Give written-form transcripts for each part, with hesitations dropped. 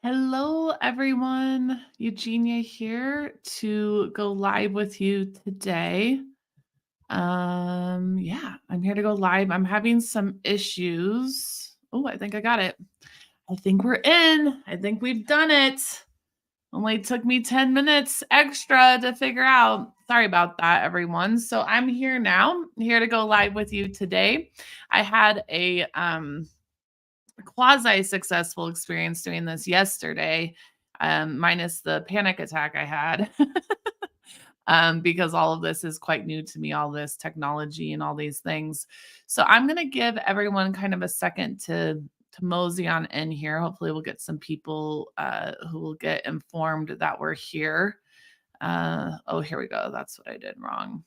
Hello, everyone. Eugenia here to go live with you today. Yeah, I'm here to go live. I'm having some issues. Oh, I think I got it. I think we're in. I think we've done it. Only took me 10 minutes extra to figure out. Sorry about that, everyone. So I'm here now, here to go live with you today. I had a quasi successful experience doing this yesterday, minus the panic attack I had. Because all of this is quite new to me, all this technology and all these things. So I'm going to give everyone kind of a second to mosey on in here. Hopefully, we'll get some people who will get informed that we're here. Oh, here we go. That's what I did wrong.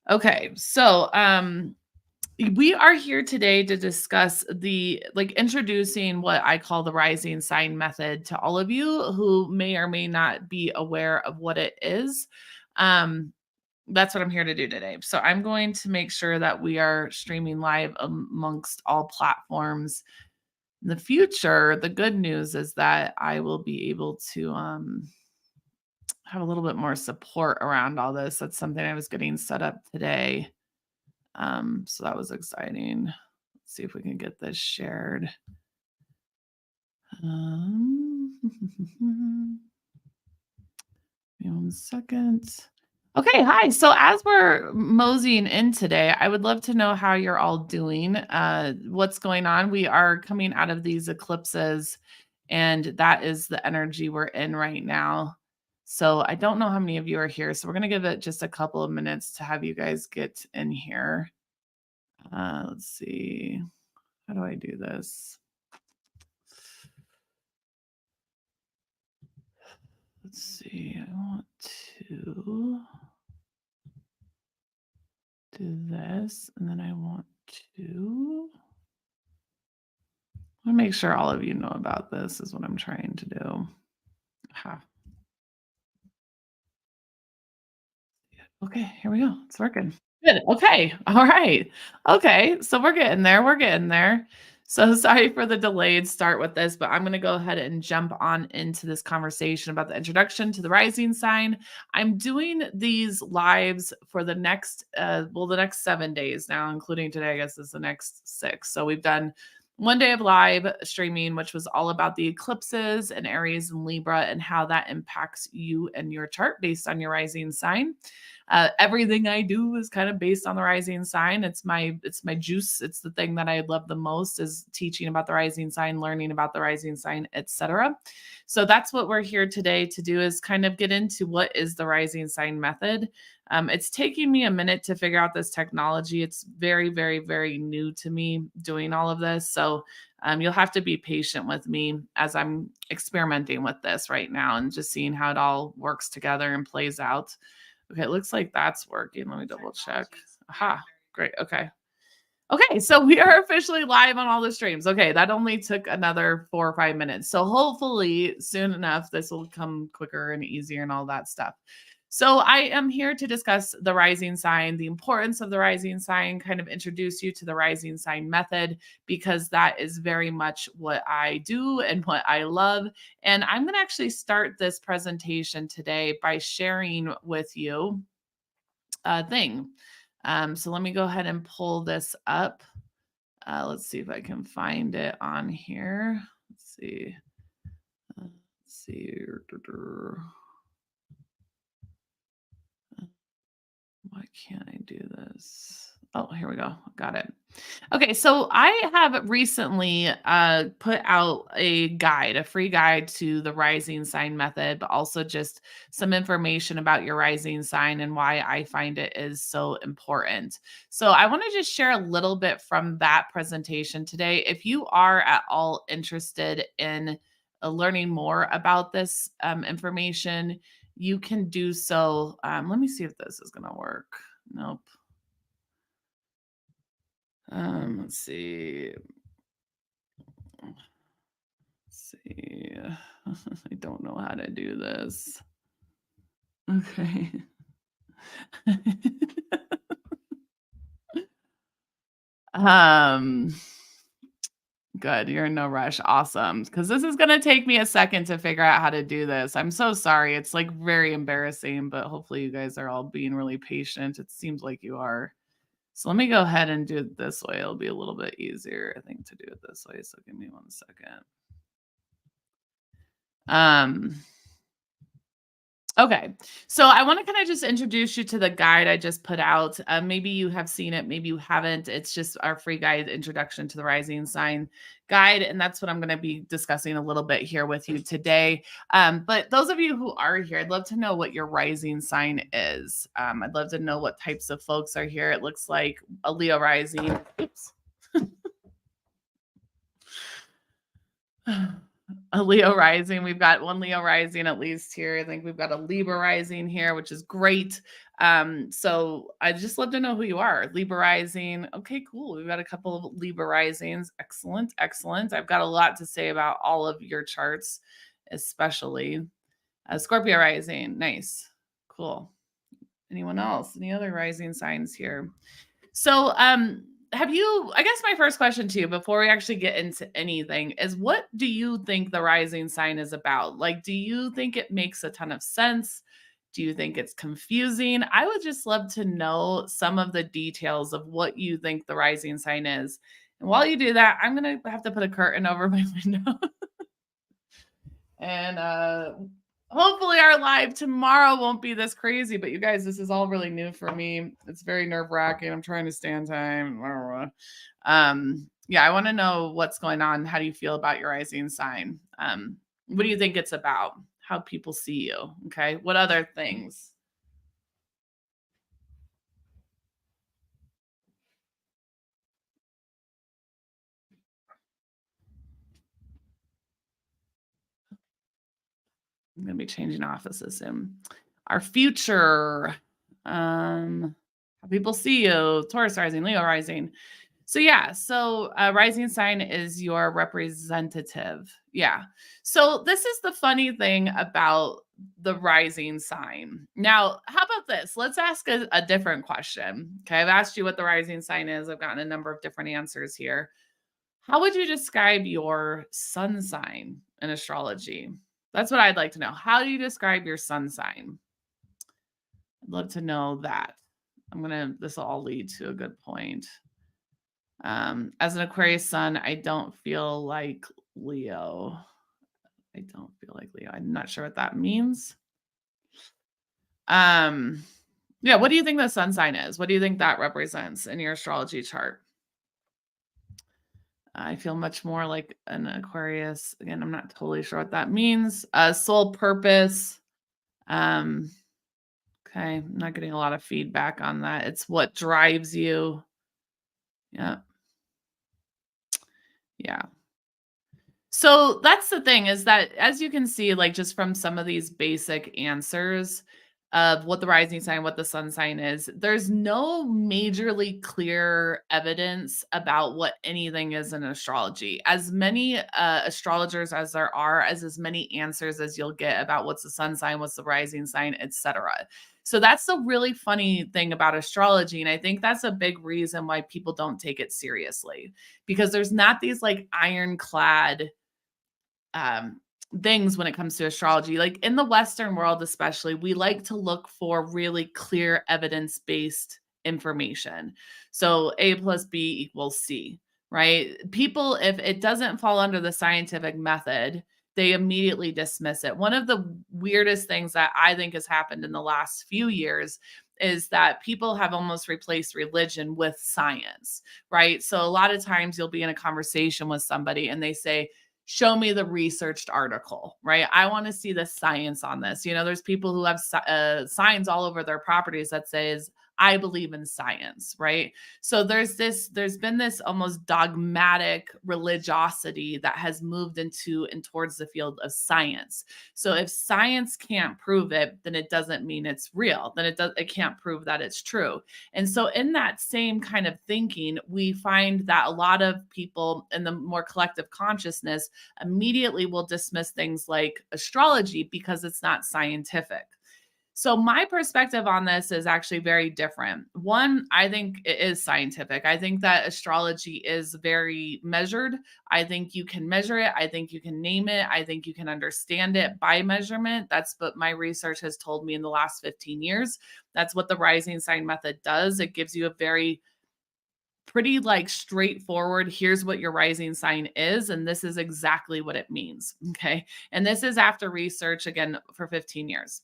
Okay, so we are here today to discuss introducing what I call the rising sign method to all of you who may or may not be aware of what it is. Um, that's what I'm here to do today. So I'm going to make sure that we are streaming live amongst all platforms. In the future, the good news is that I will be able to have a little bit more support around all this. That's something I was getting set up today. So that was exciting. Let's see if we can get this shared. Give me 1 second. Okay, hi. So as we're moseying in today, I would love to know how you're all doing. What's going on? We are coming out of these eclipses, and that is the energy we're in right now. So I don't know how many of you are here. So we're going to give it just a couple of minutes to have you guys get in here. Let's see. How do I do this? Let's see. I want to do this, and then I want to make sure all of you know about this is what I'm trying to do. Ha. Okay, here we go. It's working. Good. Okay. All right. Okay. So we're getting there. We're getting there. So sorry for the delayed start with this, but I'm going to go ahead and jump on into this conversation about the introduction to the rising sign. I'm doing these lives for the next, the next 7 days now, including today, I guess is the next 6. So we've done 1 day of live streaming, which was all about the eclipses and Aries and Libra and how that impacts you and your chart based on your rising sign. Everything I do is kind of based on the rising sign. It's my juice. It's the thing that I love the most is teaching about the rising sign, learning about the rising sign, etc. So that's what we're here today to do is kind of get into what is the rising sign method. It's taking me a minute to figure out this technology. It's very, very, very new to me doing all of this. So you'll have to be patient with me as I'm experimenting with this right now and just seeing how it all works together and plays out. Okay, it looks like that's working. Let me double check. Aha, great. Okay. Okay, so we are officially live on all the streams. Okay, that only took another 4 or 5 minutes. So hopefully soon enough, this will come quicker and easier and all that stuff. So I am here to discuss the rising sign, the importance of the rising sign, kind of introduce you to the rising sign method, because that is very much what I do and what I love. And I'm going to actually start this presentation today by sharing with you a thing. So let me go ahead and pull this up. Let's see if I can find it on here. Let's see. Let's see. Why can't I do this? Oh, here we go. Got it. Okay, so I have recently put out a guide, a free guide to the rising sign method, but also just some information about your rising sign and why I find it is so important. So I want to just share a little bit from that presentation today. If you are at all interested in learning more about this information, you can do so. Let me see if this is going to work. Nope. Let's see. Let's see. I don't know how to do this. Okay. um Good, you're in no rush. Awesome. Because this is gonna take me a second to figure out how to do this. I'm so sorry. It's, like, very embarrassing, but hopefully you guys are all being really patient. It seems like you are. So let me go ahead and do it this way. It'll be a little bit easier, I think, to do it this way. So give me 1 second. Um Okay. So I want to kind of just introduce you to the guide I just put out. Maybe you have seen it, maybe you haven't. It's just our free guide, Introduction to the Rising Sign Guide. And that's what I'm going to be discussing a little bit here with you today. But those of you who are here, I'd love to know what your rising sign is. I'd love to know what types of folks are here. It looks like a Leo rising. Oops. A Leo rising. We've got one Leo rising at least here. I think we've got a Libra rising here, which is great. So I just love to know who you are. Libra rising. Okay, cool. We've got a couple of Libra risings. Excellent, excellent. I've got a lot to say about all of your charts, especially Scorpio rising. Nice, cool. Anyone else? Any other rising signs here? So, have you, I guess my first question to you before we actually get into anything is what do you think the rising sign is about? Like, do you think it makes a ton of sense? Do you think it's confusing? I would just love to know some of the details of what you think the rising sign is. And while you do that, I'm going to have to put a curtain over my window. And hopefully our live tomorrow won't be this crazy, but you guys, this is all really new for me. It's very nerve-wracking. I'm trying to stay on time. Yeah, I want to know what's going on. How do you feel about your rising sign? What do you think it's about? How people see you? Okay. What other things? I'm gonna be changing offices soon. Our future. How people see you, Taurus rising, Leo rising. So yeah, so rising sign is your representative. Yeah. So this is the funny thing about the rising sign. Now, how about this? Let's ask a different question. Okay, I've asked you what the rising sign is. I've gotten a number of different answers here. How would you describe your sun sign in astrology? That's what I'd like to know. How do you describe your sun sign? I'd love to know that. This will all lead to a good point. As an Aquarius sun, I don't feel like Leo. I don't feel like Leo. I'm not sure what that means. Um, yeah, what do you think the sun sign is? What do you think that represents in your astrology chart? I feel much more like an Aquarius. Again, I'm not totally sure what that means. Soul purpose. Um, okay, I'm not getting a lot of feedback on that. It's what drives you. Yeah. Yeah. So that's the thing is that as you can see, like just from some of these basic answers of what the rising sign, what the sun sign is, there's no majorly clear evidence about what anything is in astrology. As many astrologers as there are, as many answers as you'll get about what's the sun sign, what's the rising sign, etc. So that's the really funny thing about astrology. And I think that's a big reason why people don't take it seriously because there's not these like ironclad um, things when it comes to astrology. Like in the Western world, especially, we like to look for really clear evidence based information. So A plus B equals C, right? People, if it doesn't fall under the scientific method, they immediately dismiss it. One of the weirdest things that I think has happened in the last few years is that people have almost replaced religion with science, right? So a lot of times you'll be in a conversation with somebody and they say, show me the researched article, right? I want to see the science on this. You know, there's people who have signs all over their properties that says, I believe in science, right? So there's been this almost dogmatic religiosity that has moved into and towards the field of science. So if science can't prove it, then it doesn't mean it's real. Then it can't prove that it's true. And so in that same kind of thinking, we find that a lot of people in the more collective consciousness immediately will dismiss things like astrology because it's not scientific. So my perspective on this is actually very different. One, I think it is scientific. I think that astrology is very measured. I think you can measure it. I think you can name it. I think you can understand it by measurement. That's what my research has told me in the last 15 years. That's what the rising sign method does. It gives you a very pretty like straightforward, here's what your rising sign is and this is exactly what it means, okay? And this is after research again for 15 years.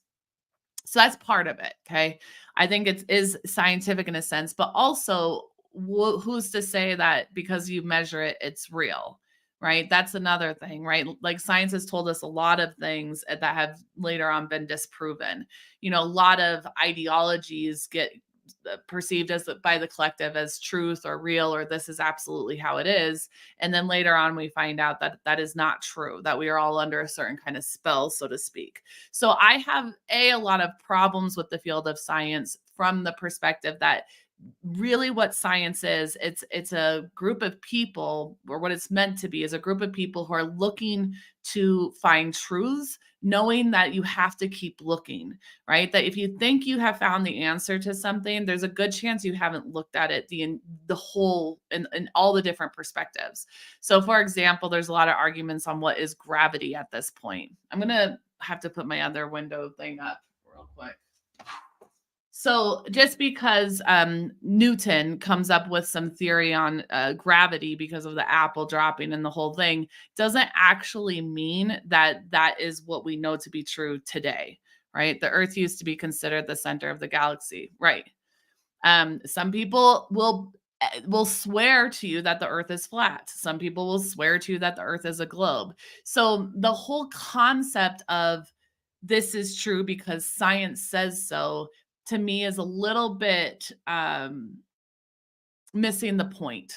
So that's part of it, okay? I think it is scientific in a sense, but also who's to say that because you measure it, it's real, right? That's another thing, right? Like science has told us a lot of things that have later on been disproven. A lot of ideologies get perceived as by the collective as truth or real or this is absolutely how it is, and then later on we find out that that is not true, that we are all under a certain kind of spell, so to speak. So I have a lot of problems with the field of science from the perspective that really what science is, it's a group of people, or what it's meant to be is a group of people who are looking to find truths, knowing that you have to keep looking, right? That if you think you have found the answer to something, there's a good chance you haven't looked at it the whole and all the different perspectives. So for example, there's a lot of arguments on what is gravity at this point. I'm gonna have to put my other window thing up real quick. So just because Newton comes up with some theory on gravity because of the apple dropping and the whole thing, doesn't actually mean that that is what we know to be true today, right? The Earth used to be considered the center of the galaxy, right? Some people will swear to you that the Earth is flat. Some people will swear to you that the Earth is a globe. So the whole concept of this is true because science says so, to me is a little bit missing the point,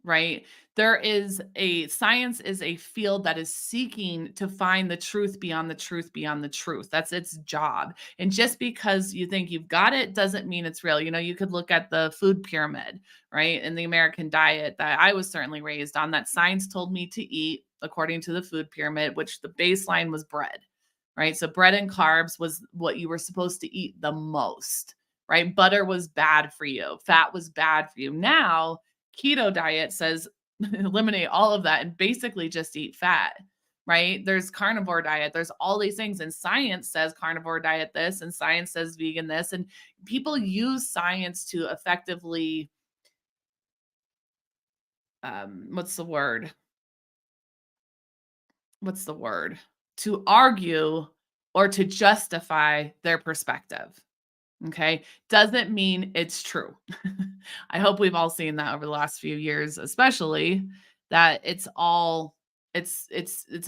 right? There is a science is a field that is seeking to find the truth beyond the truth beyond the truth. That's its job. And just because you think you've got it doesn't mean it's real. You could look at the food pyramid, right? And the American diet that I was certainly raised on, that science told me to eat according to the food pyramid, which the baseline was bread, right? So bread and carbs was what you were supposed to eat the most, right? Butter was bad for you. Fat was bad for you. Now, keto diet says eliminate all of that and basically just eat fat, right? There's carnivore diet. There's all these things. And science says carnivore diet this, and science says vegan this. And people use science to effectively, what's the word? What's the word? To argue or to justify their perspective. Okay. Doesn't mean it's true. I hope we've all seen that over the last few years, especially that it's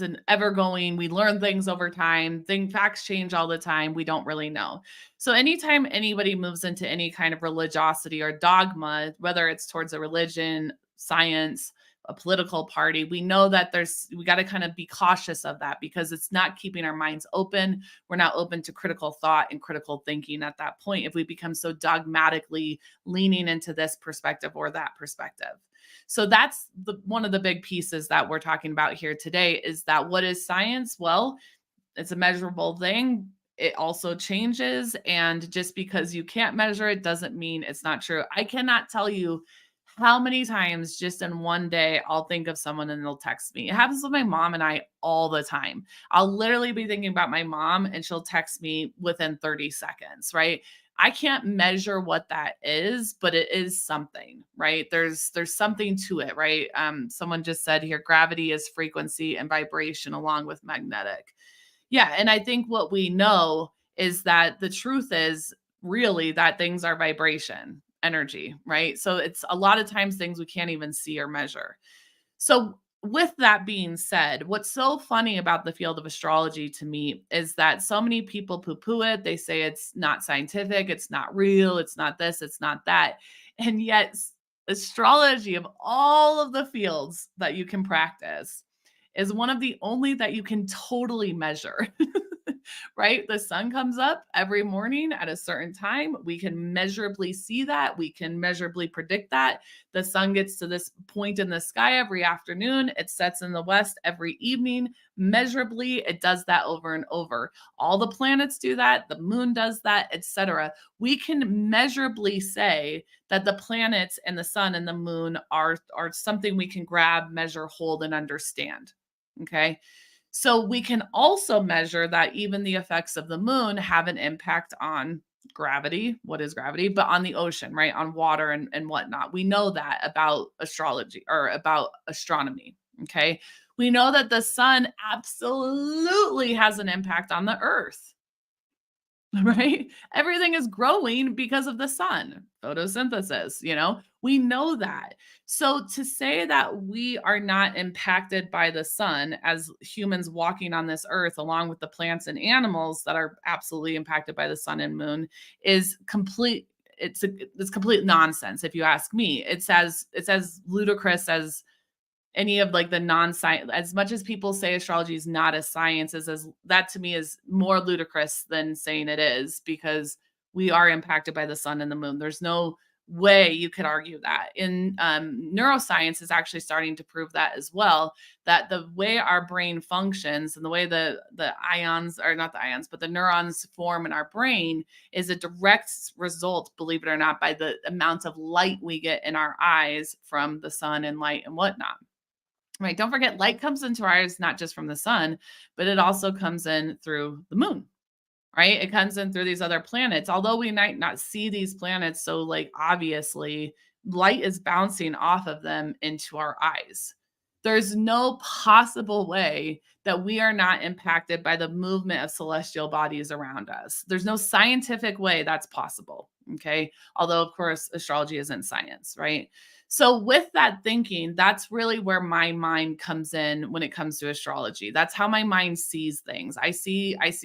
an ever going, we learn things over time, facts change all the time, we don't really know. So anytime anybody moves into any kind of religiosity or dogma, whether it's towards a religion, science, a political party, we know that we got to kind of be cautious of that because it's not keeping our minds open. We're not open to critical thought and critical thinking at that point if we become so dogmatically leaning into this perspective or that perspective. So that's one of the big pieces that we're talking about here today, is that what is science? Well, it's a measurable thing. It also changes. And just because you can't measure it doesn't mean it's not true. I cannot tell you how many times just in one day I'll think of someone and they'll text me. It happens with my mom and I all the time. I'll literally be thinking about my mom and she'll text me within 30 seconds, right? I can't measure what that is, but it is something, right? There's something to it, right? Someone just said here, gravity is frequency and vibration along with magnetic. Yeah, and I think what we know is that the truth is really that things are vibration, energy, right? So it's a lot of times things we can't even see or measure. So with that being said, what's so funny about the field of astrology to me is that so many people poo-poo it. They say it's not scientific, it's not real, it's not this, it's not that. And yet astrology, of all of the fields that you can practice, is one of the only that you can totally measure. right? The sun comes up every morning at a certain time. We can measurably see that. We can measurably predict that. The sun gets to this point in the sky every afternoon. It sets in the west every evening. Measurably, it does that over and over. All the planets do that. The moon does that, etc. We can measurably say that the planets and the sun and the moon are something we can grab, measure, hold, and understand. Okay. So we can also measure that even the effects of the moon have an impact on gravity. What is gravity? But on the ocean, right? On water and whatnot. We know that about astrology or about astronomy. Okay. We know that the sun absolutely has an impact on the earth. Right? Everything is growing because of the sun, photosynthesis, we know that. So to say that we are not impacted by the sun as humans walking on this earth, along with the plants and animals that are absolutely impacted by the sun and moon, is complete. It's complete nonsense, if you ask me. It's as ludicrous as any of like the non-science. As much as people say astrology is not a science, is as that to me is more ludicrous than saying it is, because we are impacted by the sun and the moon. There's no way you could argue that. In neuroscience is actually starting to prove that as well, that the way our brain functions and the way the ions, or not the ions, but the neurons form in our brain is a direct result, believe it or not, by the amount of light we get in our eyes from the sun and light and whatnot. Right. Don't forget, light comes into our eyes not just from the sun, but it also comes in through the moon. Right. It comes in through these other planets. Although we might not see these planets, so like obviously light is bouncing off of them into our eyes. There's no possible way that we are not impacted by the movement of celestial bodies around us. There's no scientific way that's possible. Okay. Although, of course, astrology isn't science, right? So, with that thinking, that's really where my mind comes in when it comes to astrology. That's how my mind sees things.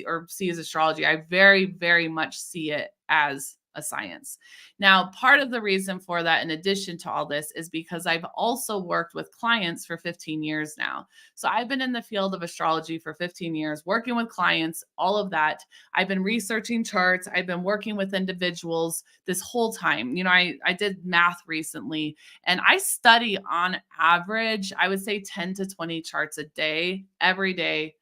Or sees astrology. I very, very much see it as a science. Now, part of the reason for that, in addition to all this, is because I've also worked with clients for 15 years now. So I've been in the field of astrology for 15 years, working with clients, all of that. I've been researching charts. I've been working with individuals this whole time. I did math recently, and I study on average, I would say 10 to 20 charts a day, every day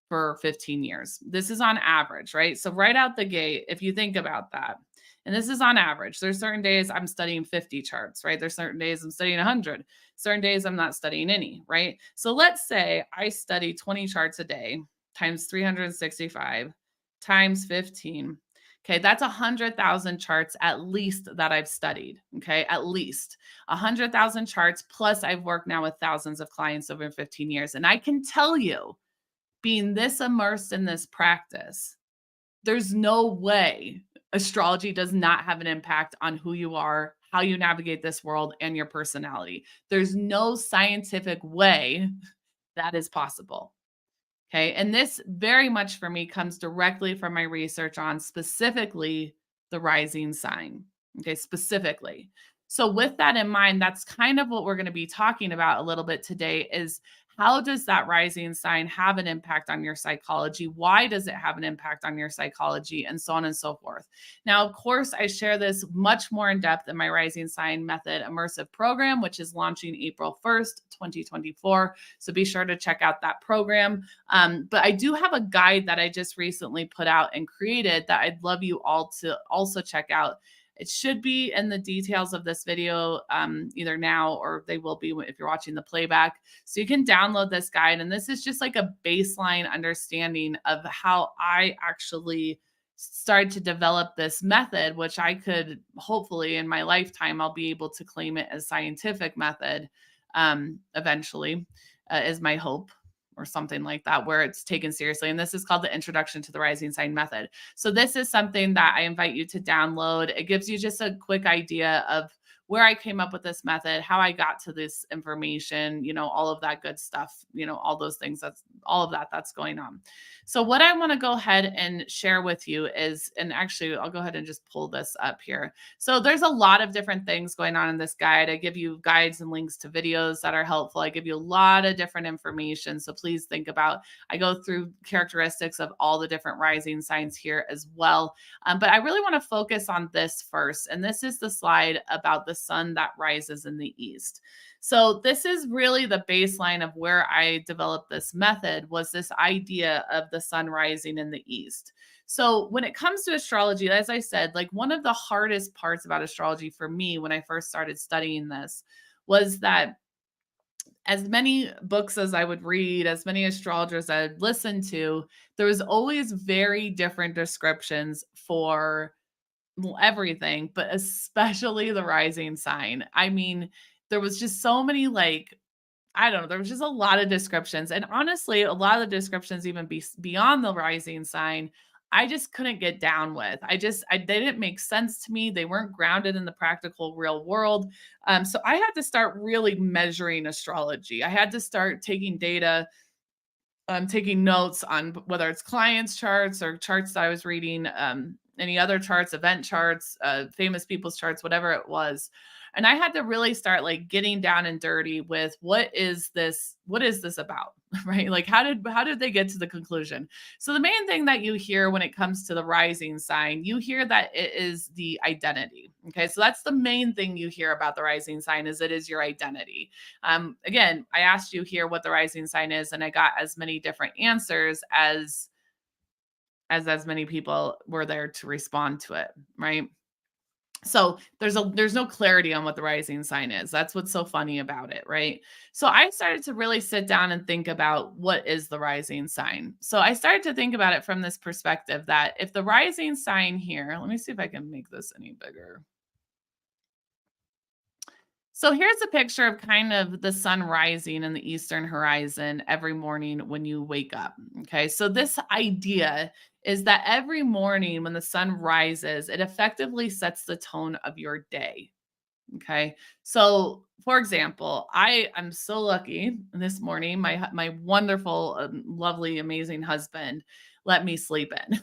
for 15 years. This is on average, right? So right out the gate, if you think about that, and this is on average, there's certain days I'm studying 50 charts, right? There's certain days I'm studying 100, certain days I'm not studying any, right? So let's say I study 20 charts a day times 365 times 15. Okay, that's 100,000 charts at least that I've studied. Okay, at least 100,000 charts. Plus, I've worked now with thousands of clients over 15 years. And I can tell you, being this immersed in this practice, there's no way astrology does not have an impact on who you are, how you navigate this world, and your personality. There's no scientific way that is possible. Okay. And this very much for me comes directly from my research on specifically the rising sign. Okay. Specifically. So, with that in mind, that's kind of what we're going to be talking about a little bit today is how does that rising sign have an impact on your psychology? Why does it have an impact on your psychology? And so on and so forth. Now, of course, I share this much more in depth in my Rising Sign Method immersive program, which is launching April 1st, 2024. So be sure to check out that program. But I do have a guide that I just recently put out and created that I'd love you all to also check out. It should be in the details of this video, either now or they will be if you're watching the playback. So you can download this guide. And this is just like a baseline understanding of how I actually started to develop this method, which I could hopefully in my lifetime, I'll be able to claim it as scientific method eventually, is my hope, or something like that, where it's taken seriously. And this is called the Introduction to the Rising Sign Method. So this is something that I invite you to download. It gives you just a quick idea of where I came up with this method, how I got to this information, all of that good stuff, all those things. That's all of that that's going on. So, what I want to go ahead and share with you is, and actually, I'll go ahead and just pull this up here. So, there's a lot of different things going on in this guide. I give you guides and links to videos that are helpful. I give you a lot of different information. So, please think about, I go through characteristics of all the different rising signs here as well. But I really want to focus on this first. And this is the slide about the sun that rises in the east. So this is really the baseline of where I developed this method, was this idea of the sun rising in the east. So when it comes to astrology, as I said, like one of the hardest parts about astrology for me when I first started studying this was that as many books as I would read, as many astrologers I'd listen to, there was always very different descriptions for, well, everything, but especially the rising sign. I mean, there was just so many, like, I don't know, there was just a lot of descriptions. And honestly, a lot of the descriptions, even beyond the rising sign, I just couldn't get down with. They didn't make sense to me. They weren't grounded in the practical real world. So I had to start really measuring astrology. I had to start taking data, taking notes on whether it's clients' charts or charts that I was reading, any other charts, event charts, famous people's charts, whatever it was. And I had to really start like getting down and dirty with what is this? What is this about? Right? Like how did they get to the conclusion? So the main thing that you hear when it comes to the rising sign, you hear that it is the identity. Okay. So that's the main thing you hear about the rising sign, is it is your identity. Again, I asked you here what the rising sign is, and I got as many different answers as many people were there to respond to it, right? So there's no clarity on what the rising sign is. That's what's so funny about it, right? So I started to really sit down and think about what is the rising sign. So I started to think about it from this perspective that if the rising sign here, let me see if I can make this any bigger. So here's a picture of kind of the sun rising in the eastern horizon every morning when you wake up. Okay. So this idea is that every morning when the sun rises, it effectively sets the tone of your day. Okay. So for example, I am so lucky this morning. My wonderful, lovely, amazing husband let me sleep in.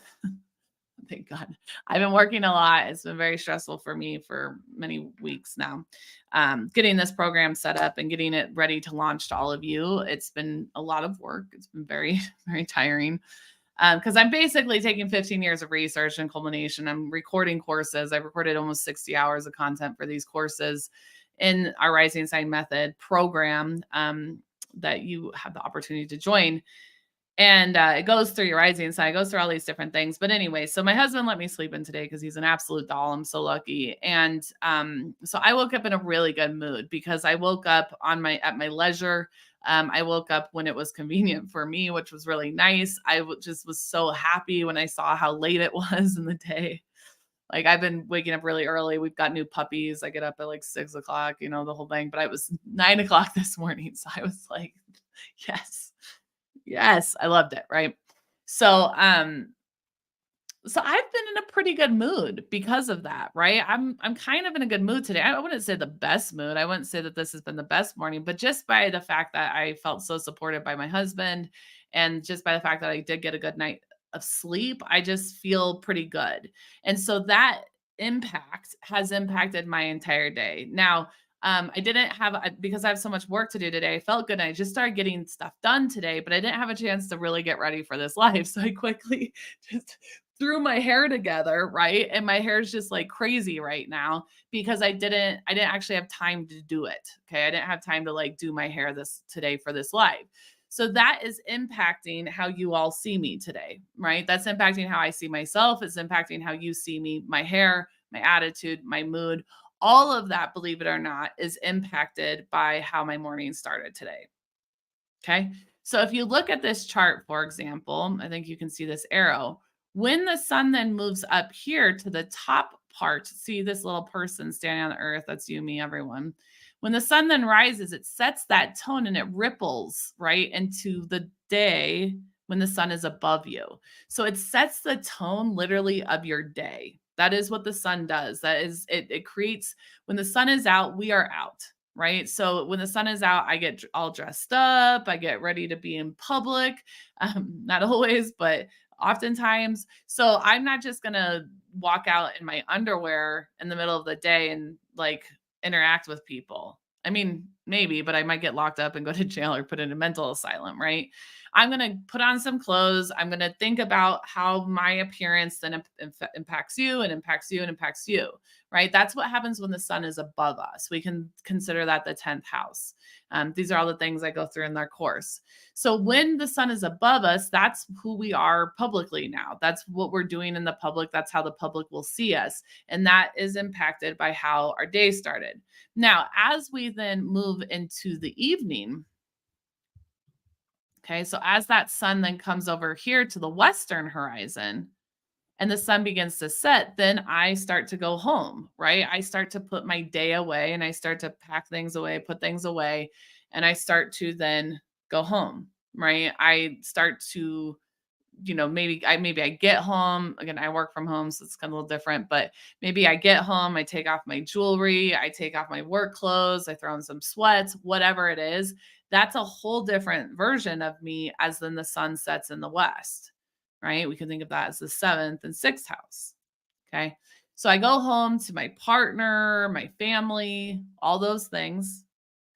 Thank God. I've been working a lot. It's been very stressful for me for many weeks now. Getting this program set up and getting it ready to launch to all of you. It's been a lot of work. It's been very, very tiring, because I'm basically taking 15 years of research and culmination. I'm recording courses. I've recorded almost 60 hours of content for these courses in our Rising Sign Method program, that you have the opportunity to join. And it goes through your rising sign, it goes through all these different things. But anyway, so my husband let me sleep in today because he's an absolute doll. I'm so lucky. And so I woke up in a really good mood because I woke up at my leisure. I woke up when it was convenient for me, which was really nice. Just was so happy when I saw how late it was in the day. Like I've been waking up really early. We've got new puppies. I get up at like 6 o'clock, the whole thing. But I was 9 o'clock this morning. So I was like, yes. Yes, I loved it, right? So, so I've been in a pretty good mood because of that, right? I'm kind of in a good mood today. I wouldn't say the best mood. I wouldn't say that this has been the best morning, but just by the fact that I felt so supported by my husband and just by the fact that I did get a good night of sleep, I just feel pretty good. And so that impact has impacted my entire day. Now, I didn't have because I have so much work to do today. I felt good. And I just started getting stuff done today, but I didn't have a chance to really get ready for this live. So I quickly just threw my hair together, right? And my hair is just like crazy right now because I didn't actually have time to do it. Okay. I didn't have time to like do my hair this today for this live. So that is impacting how you all see me today, right? That's impacting how I see myself. It's impacting how you see me, my hair, my attitude, my mood. All of that, believe it or not, is impacted by how my morning started today. Okay. So if you look at this chart, for example, I think you can see this arrow. When the sun then moves up here to the top part, see this little person standing on the earth, that's you, me, everyone. When the sun then rises, it sets that tone and it ripples right into the day when the sun is above you. So it sets the tone literally of your day. That is what the sun does. That is it creates when the sun is out, we are out, right? So when the sun is out, I get all dressed up, I get ready to be in public. Not always, but oftentimes. So I'm not just going to walk out in my underwear in the middle of the day and like interact with people. I mean, maybe, but I might get locked up and go to jail or put in a mental asylum, right? I'm going to put on some clothes. I'm going to think about how my appearance then impacts you and impacts you and impacts you, right? That's what happens when the sun is above us. We can consider that the 10th house. These are all the things I go through in their course. So when the sun is above us, that's who we are publicly now. That's what we're doing in the public. That's how the public will see us. And that is impacted by how our day started. Now, as we then move into the evening, okay, so as that sun then comes over here to the western horizon and the sun begins to set, then I start to go home, right? I start to put my day away and I start to pack things away, put things away, and I start to then go home, right? I start to maybe I get home. Again, I work from home, so it's kind of a little different, but maybe I get home, I take off my jewelry, I take off my work clothes, I throw in some sweats, whatever it is. That's a whole different version of me as then the sun sets in the west, right? We can think of that as the seventh and sixth house. Okay. So I go home to my partner, my family, all those things.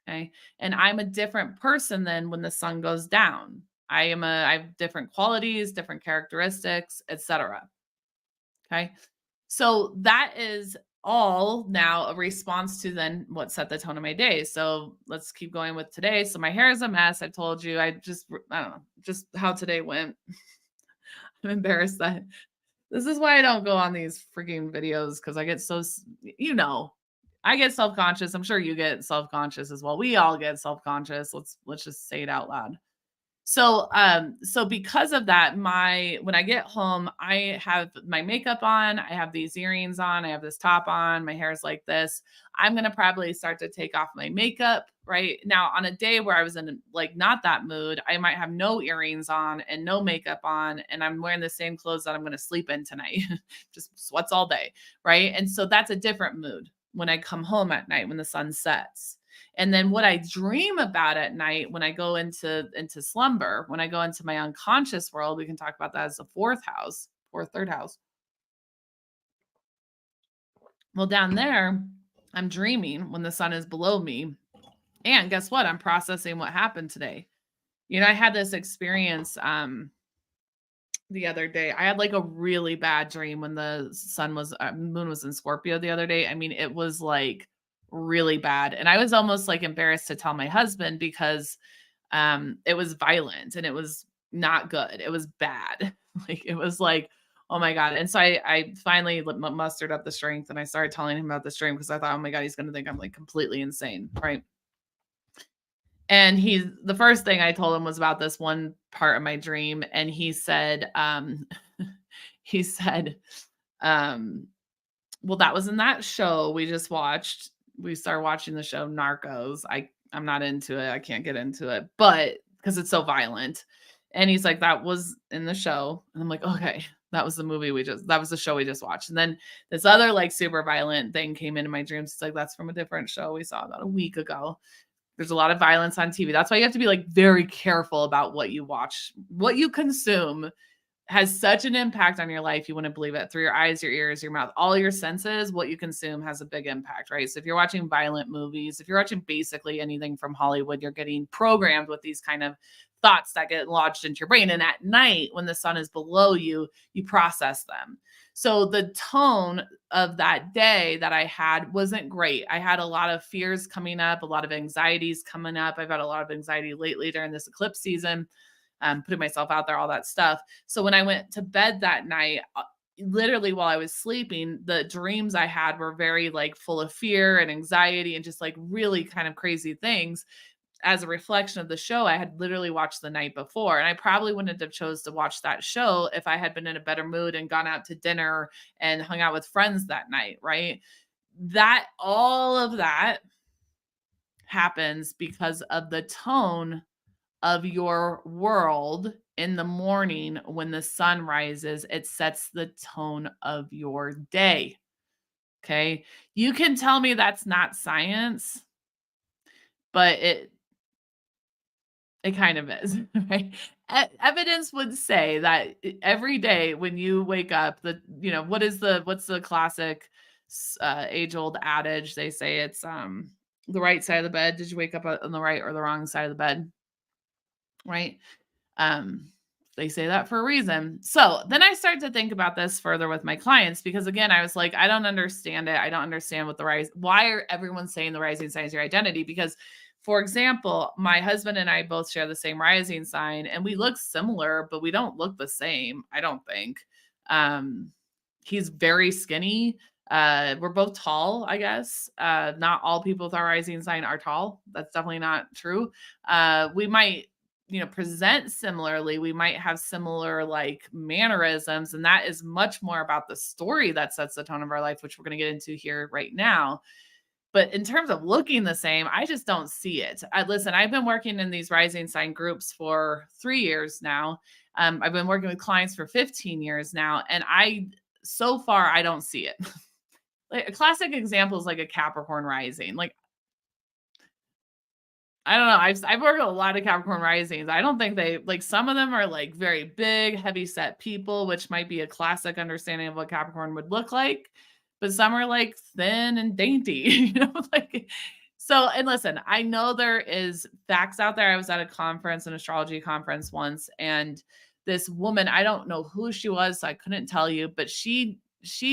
Okay. And I'm a different person than when the sun goes down. I have different qualities, different characteristics, etc. Okay. So that is all now a response to then what set the tone of my day. So let's keep going with today. So my hair is a mess. I told you, I don't know, just how today went. I'm embarrassed that this is why I don't go on these freaking videos because I get I get self-conscious. I'm sure you get self-conscious as well. We all get self-conscious. Let's just say it out loud. So because of that, when I get home, I have my makeup on, I have these earrings on, I have this top on, my hair is like this. I'm gonna probably start to take off my makeup right now. On a day where I was in like not that mood, I might have no earrings on and no makeup on, and I'm wearing the same clothes that I'm gonna sleep in tonight, just sweats all day, right? And so that's a different mood when I come home at night when the sun sets. And then what I dream about at night when I go into slumber, when I go into my unconscious world, we can talk about that as the fourth house, or third house. Well, down there, I'm dreaming when the sun is below me. And guess what? I'm processing what happened today. I had this experience the other day. I had like a really bad dream when the moon was in Scorpio the other day. I mean, it was like really bad. And I was almost like embarrassed to tell my husband because it was violent and it was not good. It was bad. Like it was like, oh my God. And so I finally mustered up the strength and I started telling him about this dream because I thought, oh my God, he's going to think I'm like completely insane. Right. And the first thing I told him was about this one part of my dream. And he said, he said, um, well, that was in that show we just watched. We started watching the show Narcos. I'm not into it. I can't get into it, but because it's so violent. And he's like, that was in the show. And I'm like, okay, that was that was the show we just watched. And then this other like super violent thing came into my dreams. It's like, that's from a different show we saw about a week ago. There's a lot of violence on TV. That's why you have to be like very careful about what you watch, what you consume has such an impact on your life. You wouldn't believe it. Through your eyes, your ears, your mouth, all your senses, what you consume has a big impact, right? So if you're watching violent movies, if you're watching basically anything from Hollywood, you're getting programmed with these kind of thoughts that get lodged into your brain. And at night, when the sun is below you, you process them. So the tone of that day that I had wasn't great. I had a lot of fears coming up, a lot of anxieties coming up. I've had a lot of anxiety lately during this eclipse season, putting myself out there, all that stuff. So when I went to bed that night, literally while I was sleeping, the dreams I had were very like full of fear and anxiety and just like really kind of crazy things as a reflection of the show I had literally watched the night before. And I probably wouldn't have chose to watch that show if I had been in a better mood and gone out to dinner and hung out with friends that night, right? All of that happens because of the tone of your world in the morning when the sun rises, it sets the tone of your day. Okay. You can tell me that's not science, but it kind of is, right? Evidence would say that every day when you wake up, what's the classic age old adage? They say it's the right side of the bed. Did you wake up on the right or the wrong side of the bed? Right. Um, they say that for a reason. So then I start to think about this further with my clients because again, I was like, I don't understand it. I don't understand what why are everyone saying the rising sign is your identity? Because, for example, my husband and I both share the same rising sign and we look similar, but we don't look the same, I don't think. Um, he's very skinny. We're both tall, I guess. Not all people with our rising sign are tall. That's definitely not true. We might present similarly, we might have similar like mannerisms, and that is much more about the story that sets the tone of our life, which we're going to get into here right now. But in terms of looking the same, I just don't see it. Listen, I've been working in these rising sign groups for 3 years now. I've been working with clients for 15 years now, and so far I don't see it. Like a classic example is like a Capricorn rising. Like I don't know. I've worked with a lot of Capricorn risings. I don't think they like some of them are like very big, heavy set people, which might be a classic understanding of what Capricorn would look like. But some are like thin and dainty, like so. And listen, I know there is facts out there. I was at a conference, an astrology conference once, and this woman, I don't know who she was, so I couldn't tell you, but she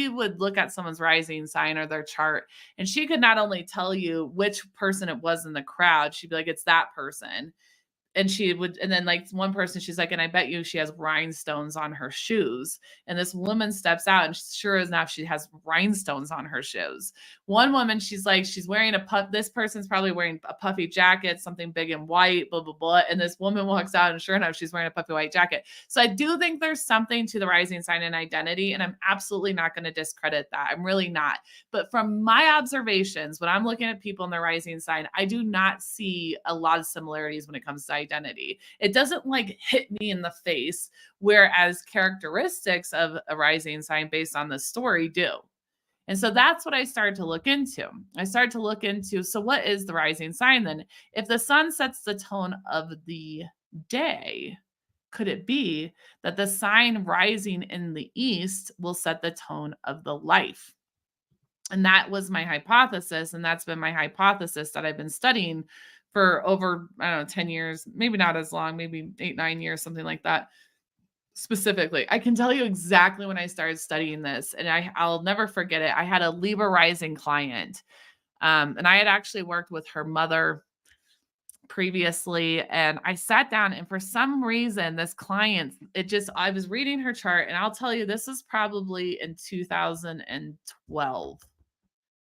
would look at someone's rising sign or their chart and she could not only tell you which person it was in the crowd, she'd be like, it's that person. And then like one person, she's like, and I bet you she has rhinestones on her shoes. And this woman steps out and sure enough, she has rhinestones on her shoes. One woman, she's like, she's wearing this person's probably wearing a puffy jacket, something big and white, blah, blah, blah. And this woman walks out and sure enough, she's wearing a puffy white jacket. So I do think there's something to the rising sign and identity. And I'm absolutely not going to discredit that. I'm really not. But from my observations, when I'm looking at people in their rising sign, I do not see a lot of similarities when it comes to identity. It doesn't like hit me in the face, whereas characteristics of a rising sign based on the story do. And so that's what I started to look into. So what is the rising sign then? If the sun sets the tone of the day, could it be that the sign rising in the east will set the tone of the life? And that was my hypothesis. And that's been my hypothesis that I've been studying for over, I don't know, 10 years, maybe not as long, maybe 8, 9 years, something like that. Specifically, I can tell you exactly when I started studying this, and I'll never forget it. I had a Libra rising client, and I had actually worked with her mother previously, and I sat down, and for some reason, this client, I was reading her chart, and I'll tell you, this is probably in 2012.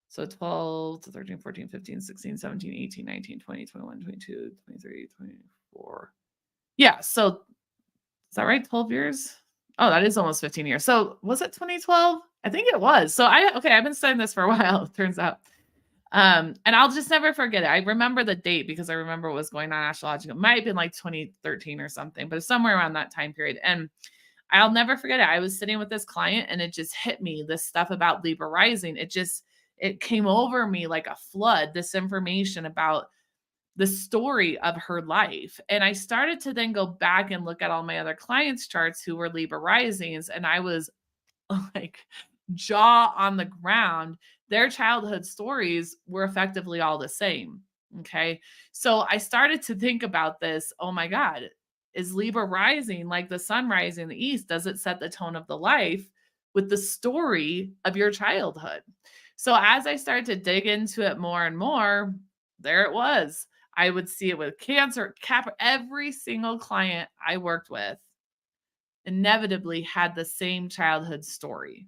So 12 to 13, 14, 15, 16, 17, 18, 19, 20, 21, 22, 23, 24. Yeah. So is that right? 12 years? Oh, that is almost 15 years. So was it 2012? I think it was. So I've been studying this for a while, it turns out. And I'll just never forget it. I remember the date because I remember what was going on astrological. It might have been like 2013 or something, but somewhere around that time period. And I'll never forget it. I was sitting with this client and it just hit me, this stuff about Libra rising. It came over me like a flood, this information about the story of her life. And I started to then go back and look at all my other clients' charts who were Libra risings. And I was like jaw on the ground. Their childhood stories were effectively all the same. Okay. So I started to think about this. Oh my God, is Libra rising like the sun rising in the east? Does it set the tone of the life with the story of your childhood? So as I started to dig into it more and more, there it was. I would see it with Cancer, every single client I worked with inevitably had the same childhood story.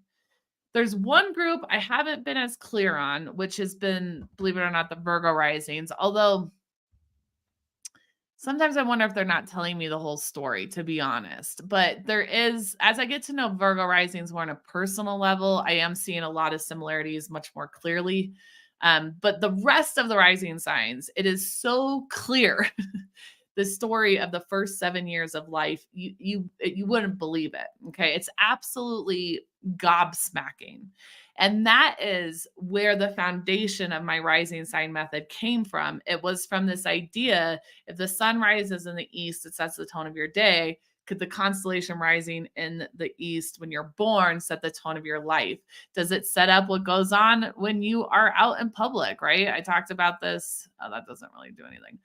There's one group I haven't been as clear on, which has been, believe it or not, the Virgo risings. Although sometimes I wonder if they're not telling me the whole story, to be honest. But there is, as I get to know Virgo risings more on a personal level, I am seeing a lot of similarities much more clearly. But the rest of the rising signs, it is so clear the story of the first 7 years of life, you wouldn't believe it, okay? It's absolutely gobsmacking. And that is where the foundation of my rising sign method came from. It was from this idea, if the sun rises in the east, it sets the tone of your day. Could the constellation rising in the east when you're born set the tone of your life? Does it set up what goes on when you are out in public, right? I talked about this. Oh, that doesn't really do anything.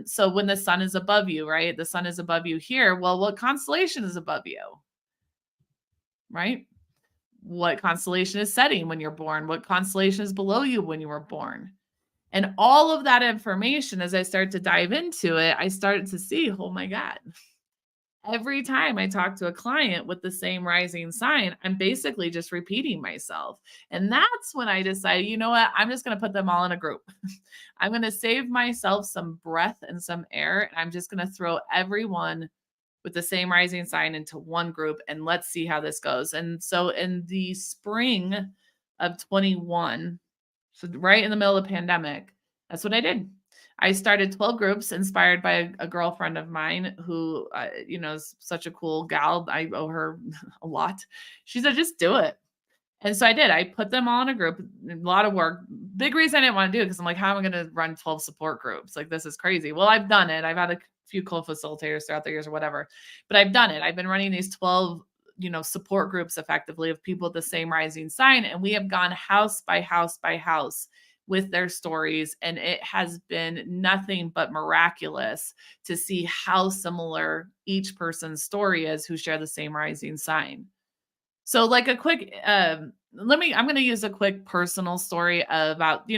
So when the sun is above you, right? The sun is above you here. Well, what constellation is above you, right? What constellation is setting when you're born? What constellation is below you when you were born? And all of that information, as I start to dive into it, I started to see, oh my God, every time I talk to a client with the same rising sign, I'm basically just repeating myself. And that's when I decided, you know what? I'm just going to put them all in a group. I'm going to save myself some breath and some air. And I'm just going to throw everyone with the same rising sign into one group and let's see how this goes. And so in the spring of 21, so right in the middle of the pandemic, that's what I did. I started 12 groups inspired by a girlfriend of mine who, is such a cool gal. I owe her a lot. She said, just do it. And so I did. I put them all in a group, a lot of work. Big reason I didn't want to do it because I'm like, how am I going to run 12 support groups? Like, this is crazy. Well, I've done it. I've had a few co-facilitators throughout the years or whatever, but I've done it. I've been running these 12, support groups effectively of people with the same rising sign. And we have gone house by house by house with their stories. And it has been nothing but miraculous to see how similar each person's story is who share the same rising sign. So like a quick I'm going to use a quick personal story about,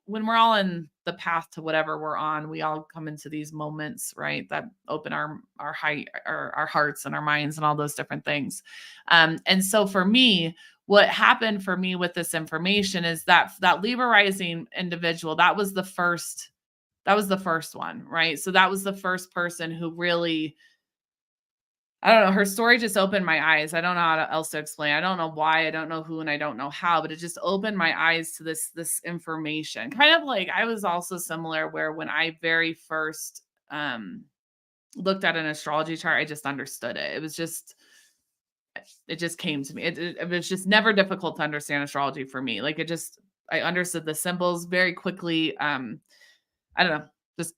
when we're all in the path to whatever we're on, we all come into these moments, right? That open our hearts and our minds and all those different things. And so for me, what happened for me with this information is that Libra rising individual, that was the first one, right? So that was the first person who really, I don't know. Her story just opened my eyes. I don't know how else to explain. I don't know why. I don't know who, and I don't know how. But it just opened my eyes to this information. Kind of like I was also similar, where when I very first looked at an astrology chart, I just understood it. It just came to me. It was just never difficult to understand astrology for me. Like I understood the symbols very quickly. I don't know. Just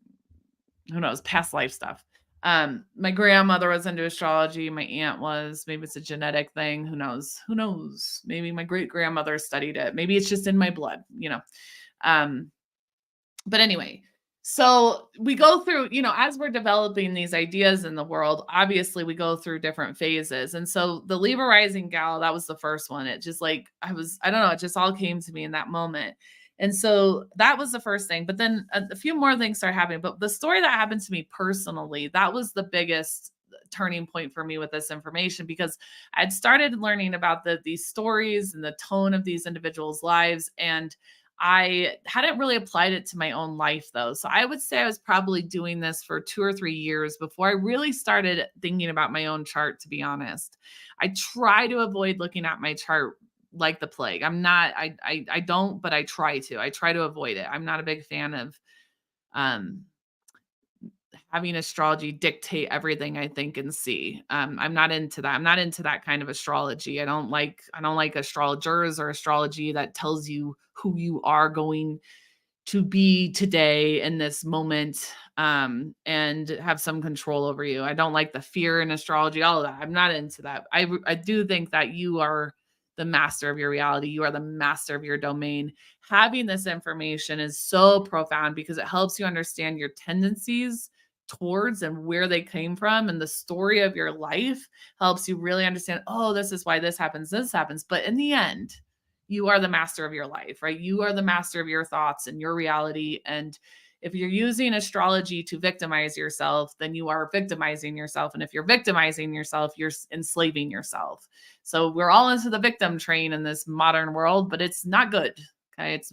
who knows, past life stuff. My grandmother was into astrology. My aunt was. Maybe it's a genetic thing. Who knows? Who knows? Maybe my great grandmother studied it. Maybe it's just in my blood. Um, but anyway, so we go through, as we're developing these ideas in the world, obviously we go through different phases. And so the Libra rising gal, that was the first one. It just like, I don't know, it just all came to me in that moment. And so that was the first thing. But then a few more things started happening. But the story that happened to me personally, that was the biggest turning point for me with this information, because I'd started learning about these stories and the tone of these individuals' lives. And I hadn't really applied it to my own life though. So I would say I was probably doing this for 2 or 3 years before I really started thinking about my own chart, to be honest. I try to avoid looking at my chart like the plague. I don't, but I try to avoid it. I'm not a big fan of um having astrology dictate everything I think and see. I'm not into that. I'm not into that kind of astrology. I don't like astrologers or astrology that tells you who you are going to be today in this moment, and have some control over you. I don't like the fear in astrology, all of that. I'm not into that. I do think that you are the master of your reality. You are the master of your domain. Having this information is so profound because it helps you understand your tendencies towards and where they came from, and the story of your life helps you really understand, oh, this is why this happens. But in the end, you are the master of your life, right? You are the master of your thoughts and your reality. And if you're using astrology to victimize yourself, then you are victimizing yourself. And if you're victimizing yourself, you're enslaving yourself. So we're all into the victim train in this modern world, but it's not good. Okay. It's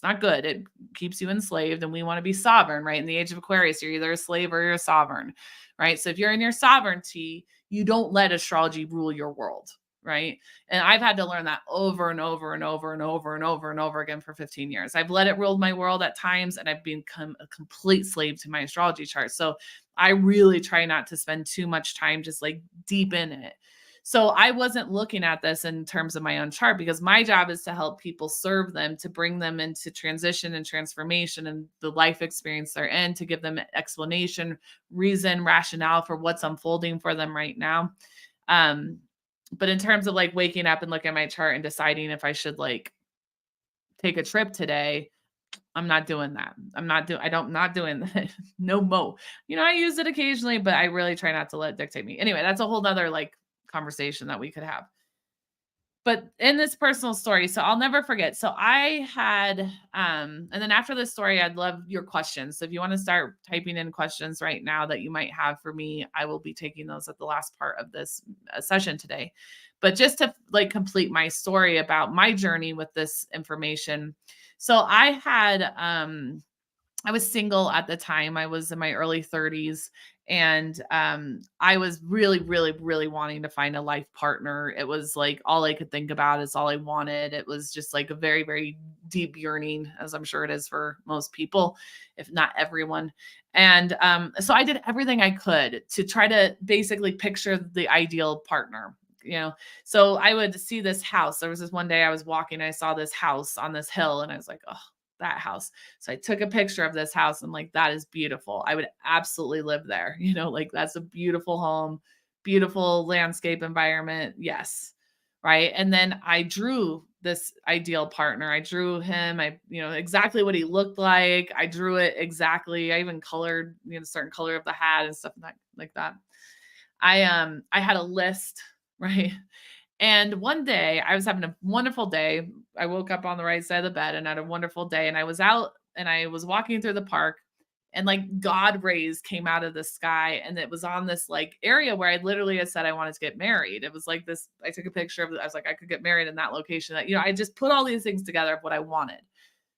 not good. It keeps you enslaved, and we want to be sovereign, right? In the age of Aquarius, you're either a slave or you're a sovereign, right? So if you're in your sovereignty, you don't let astrology rule your world. right? And I've had to learn that over and over and over and over and over and over again for 15 years. I've let it rule my world at times, and I've become a complete slave to my astrology chart. So I really try not to spend too much time just like deep in it. So I wasn't looking at this in terms of my own chart because my job is to help people serve them, to bring them into transition and transformation and the life experience they're in, to give them explanation, reason, rationale for what's unfolding for them right now. Um, but in terms of like waking up and looking at my chart and deciding if I should like take a trip today, I'm not doing that. I don't not doing that. No mo. I use it occasionally, but I really try not to let it dictate me. Anyway, that's a whole nother like conversation that we could have. But in this personal story, so I'll never forget. So I had, and then after this story, I'd love your questions. So if you want to start typing in questions right now that you might have for me, I will be taking those at the last part of this session today. But just to like complete my story about my journey with this information. So I was single at the time. I was in my early 30s, and I was really, really, really wanting to find a life partner. It was like all I could think about is all I wanted. It was just like a very, very deep yearning, as I'm sure it is for most people, if not everyone. And so I did everything I could to try to basically picture the ideal partner. So I would see this house. There was this one day I was walking, I saw this house on this hill, and I was like, oh, that house. So I took a picture of this house and like, that is beautiful. I would absolutely live there. Like that's a beautiful home, beautiful landscape environment. Yes. Right. And then I drew this ideal partner. I drew him. Exactly what he looked like. I drew it exactly. I even colored, certain color of the hat and stuff like that. I had a list, right? And one day I was having a wonderful day. I woke up on the right side of the bed and had a wonderful day. And I was out and I was walking through the park, and like God rays came out of the sky, and it was on this like area where I literally had said I wanted to get married. It was like this. I took a picture of it. I was like, I could get married in that location. I just put all these things together of what I wanted.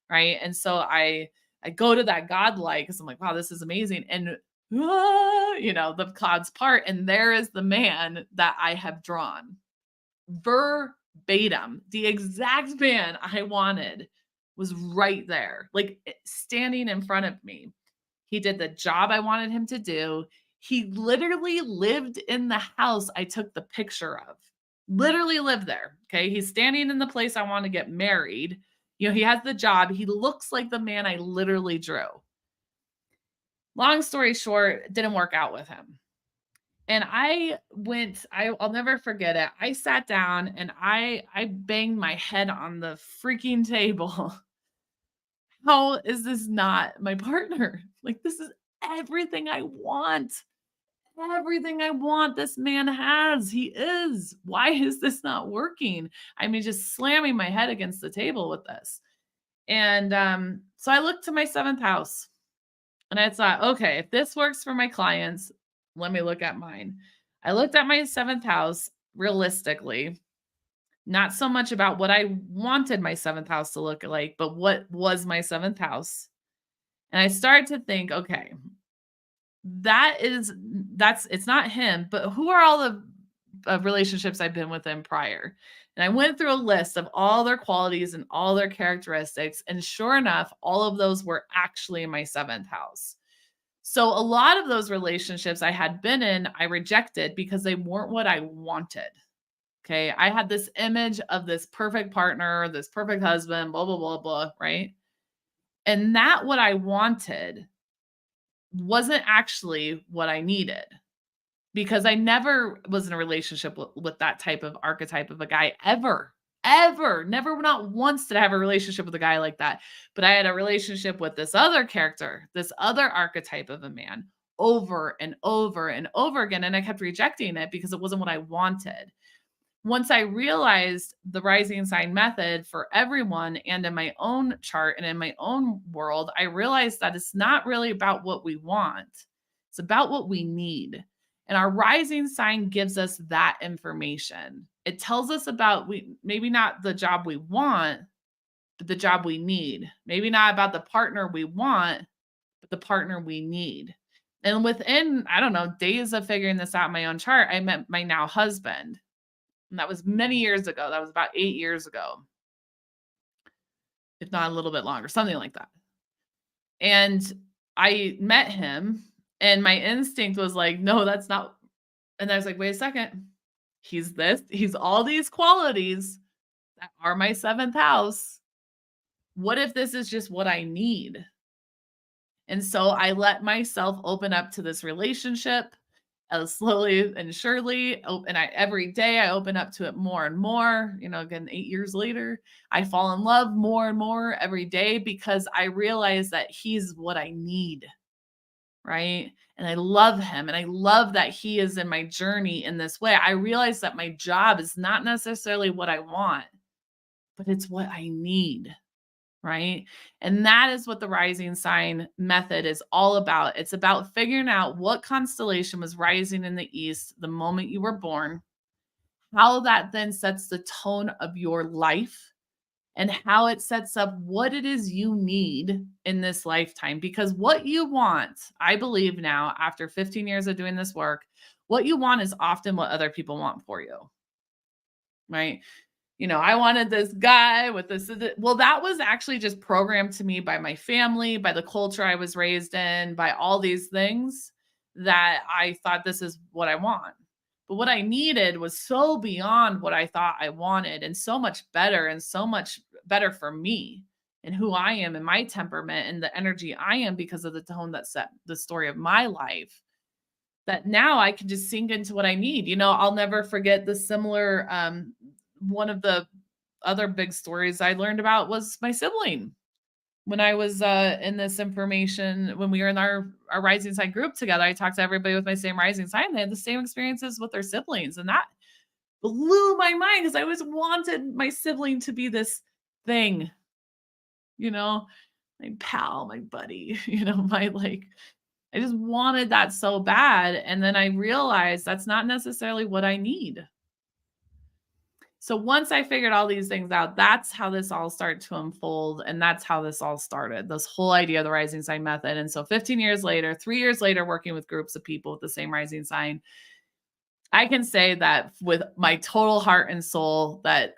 Right. And so I go to that God light because I'm like, wow, this is amazing. And the clouds part, and there is the man that I have drawn verbatim. The exact man I wanted was right there, like standing in front of me. He did the job I wanted him to do. He literally lived in the house I took the picture of. Literally lived there. Okay. He's standing in the place I want to get married. He has the job. He looks like the man I literally drew. Long story short, it didn't work out with him. And I'll never forget it. I sat down and I banged my head on the freaking table. How is this not my partner? Like, this is everything I want. Everything I want, this man has. He is. Why is this not working? I mean, just slamming my head against the table with this. And so I looked to my seventh house. And I thought, okay, if this works for my clients, let me look at mine. I looked at my seventh house realistically, not so much about what I wanted my seventh house to look like, but what was my seventh house. And I started to think, okay, it's not him, but who are all the relationships I've been with him prior? And I went through a list of all their qualities and all their characteristics. And sure enough, all of those were actually in my seventh house. So a lot of those relationships I had been in, I rejected because they weren't what I wanted. Okay. I had this image of this perfect partner, this perfect husband, blah, blah, blah, blah. Right. And that what I wanted wasn't actually what I needed, because I never was in a relationship with that type of archetype of a guy ever. Ever. Never, not once did I have a relationship with a guy like that. But I had a relationship with this other character, this other archetype of a man over and over and over again. And I kept rejecting it because it wasn't what I wanted. Once I realized the rising sign method for everyone and in my own chart and in my own world, I realized that it's not really about what we want. It's about what we need. And our rising sign gives us that information. It tells us about maybe not the job we want, but the job we need. Maybe not about the partner we want, but the partner we need. And within, I don't know, days of figuring this out in my own chart, I met my now husband. And that was many years ago. That was about 8 years ago, if not a little bit longer, something like that. And I met him, and my instinct was like, "No, that's not." And I was like, "Wait a second. He's this, he's all these qualities that are my 7th house. What if this is just what I need?" And so I let myself open up to this relationship, slowly and surely. And every day I open up to it more and more. Again, 8 years later, I fall in love more and more every day because I realize that he's what I need. Right. And I love him. And I love that he is in my journey in this way. I realize that my job is not necessarily what I want, but it's what I need. Right. And that is what the rising sign method is all about. It's about figuring out what constellation was rising in the east the moment you were born, how that then sets the tone of your life, and how it sets up what it is you need in this lifetime. Because what you want, I believe now, after 15 years of doing this work, what you want is often what other people want for you. Right. I wanted this guy with this. Well, that was actually just programmed to me by my family, by the culture I was raised in, by all these things that I thought this is what I want. But what I needed was so beyond what I thought I wanted, and so much better, and so much better for me and who I am and my temperament and the energy I am because of the tone that set the story of my life. That now I can just sink into what I need. I'll never forget the similar one of the other big stories I learned about was my sibling. When I was in this information, when we were in our rising sign group together, I talked to everybody with my same rising sign. They had the same experiences with their siblings. And that blew my mind because I always wanted my sibling to be this thing, you know, my pal, my buddy, my like, I just wanted that so bad. And then I realized that's not necessarily what I need. So once I figured all these things out, that's how this all started to unfold. And that's how this all started, this whole idea of the rising sign method. And so 15 years later, 3 years later, working with groups of people with the same rising sign, I can say that with my total heart and soul that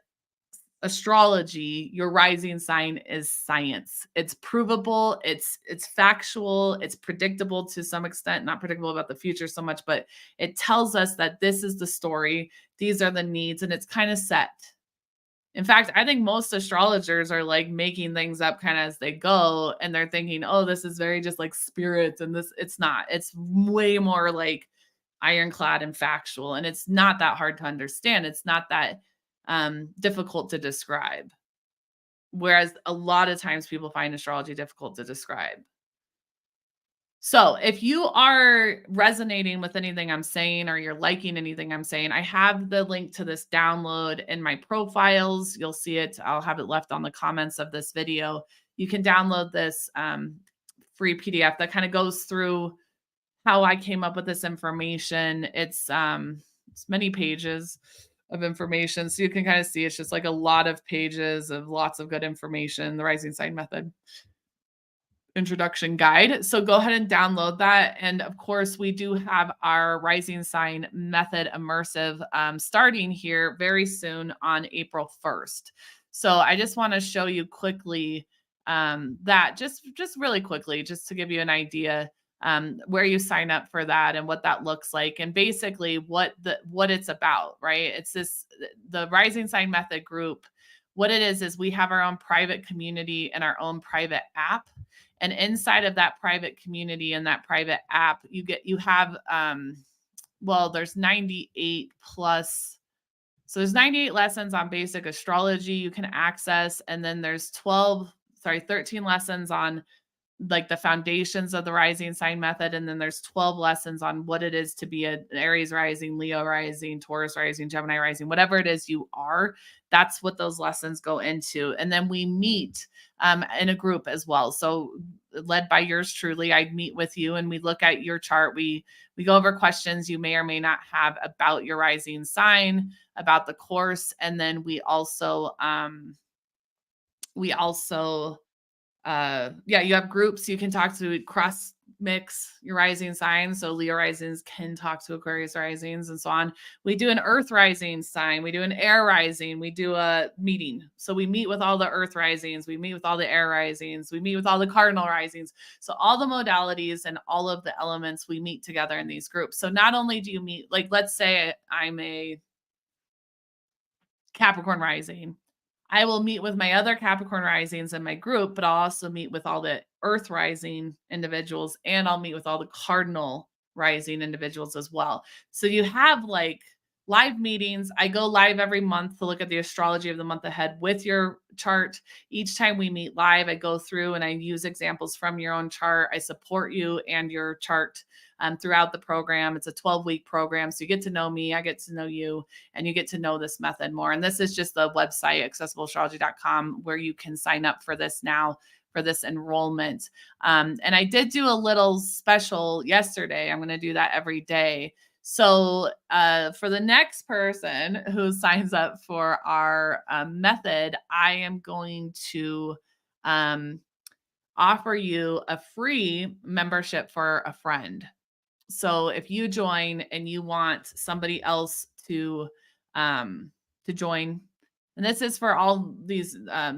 astrology, your rising sign is science. It's provable, it's factual, it's predictable to some extent, not predictable about the future so much, but it tells us that this is the story, these are the needs, and it's kind of set. In fact, I think most astrologers are like making things up kind of as they go, and they're thinking, "Oh, this is very just like spirits," and this it's not. It's way more like ironclad and factual, and it's not that hard to understand. It's not that difficult to describe. Whereas a lot of times people find astrology difficult to describe. So, if you are resonating with anything I'm saying or you're liking anything I'm saying, I have the link to this download in my profiles. You'll see it. I'll have it left on the comments of this video. You can download this free PDF that kind of goes through how I came up with this information. It's many pages of information. So you can kind of see it's just like a lot of pages of lots of good information, the rising sign method introduction guide. So go ahead and download that. And of course, we do have our rising sign method immersive starting here very soon on April 1st. So I just want to show you quickly that just really quickly, just to give you an idea where you sign up for that and what that looks like, and basically what it's about, right? It's the rising sign method group. What it is we have our own private community and our own private app. And inside of that private community and that private app, you have well, there's 98 plus. So there's 98 lessons on basic astrology you can access, and then there's 13 lessons on like the foundations of the rising sign method, and then there's 12 lessons on what it is to be an Aries rising, Leo rising, Taurus rising, Gemini rising, whatever it is you are. That's what those lessons go into. And then we meet in a group as well. So led by yours truly, I'd meet with you and we look at your chart. We go over questions you may or may not have about your rising sign, about the course, and then we also you have groups you can talk to mix your rising signs. So Leo risings can talk to Aquarius risings and so on. We do an earth rising sign. We do an air rising. We do a meeting. So we meet with all the earth risings. We meet with all the air risings. We meet with all the cardinal risings. So all the modalities and all of the elements we meet together in these groups. So not only do you meet, like, let's say I'm a Capricorn rising. I will meet with my other Capricorn risings in my group, but I'll also meet with all the Earth rising individuals and I'll meet with all the Cardinal rising individuals as well. So you have like live meetings. I go live every month to look at the astrology of the month ahead with your chart. Each time we meet live, I go through and I use examples from your own chart. I support you and your chart throughout the program. It's a 12-week program. So you get to know me, I get to know you, and you get to know this method more. And this is just the website, accessibleastrology.com, where you can sign up for this now, for this enrollment. And I did do a little special yesterday. I'm going to do that every day. So for the next person who signs up for our method, I am going to offer you a free membership for a friend. So if you join and you want somebody else to join, and this is for all these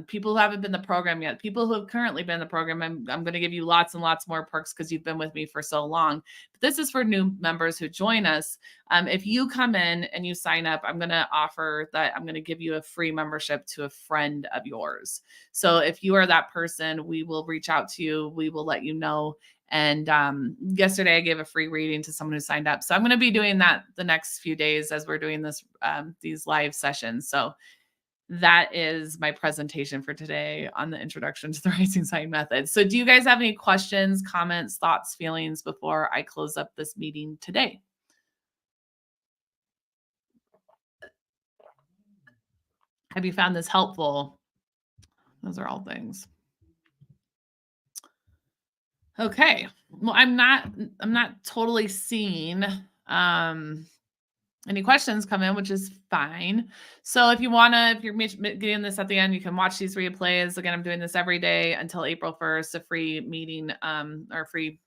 people who haven't been in the program yet, people who have currently been in the program, I'm going to give you lots and lots more perks because you've been with me for so long. But this is for new members who join us. If you come in and you sign up, I'm going to offer that I'm going to give you a free membership to a friend of yours. So if you are that person, we will reach out to you. We will let you know. And yesterday I gave a free reading to someone who signed up. So I'm going to be doing that the next few days as we're doing this, these live sessions. So that is my presentation for today on the introduction to the rising sign method. So do you guys have any questions, comments, thoughts, feelings before I close up this meeting today? Have you found this helpful? Those are all things. Okay. Well, I'm not totally seeing any questions come in, which is fine. So if you're getting this at the end, you can watch these replays. Again, I'm doing this every day until April 1st, a free meeting or free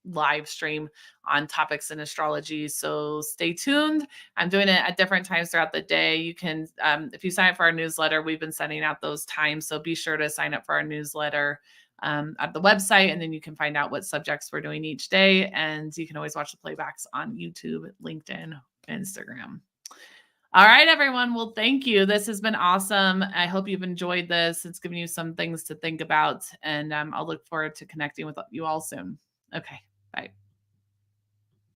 live stream on topics in astrology. So stay tuned. I'm doing it at different times throughout the day. You can, if you sign up for our newsletter, we've been sending out those times. So be sure to sign up for our newsletter at the website, and then you can find out what subjects we're doing each day. And you can always watch the playbacks on YouTube, LinkedIn, Instagram. All right, everyone. Well, thank you. This has been awesome. I hope you've enjoyed this. It's given you some things to think about, and I'll look forward to connecting with you all soon. Okay, bye.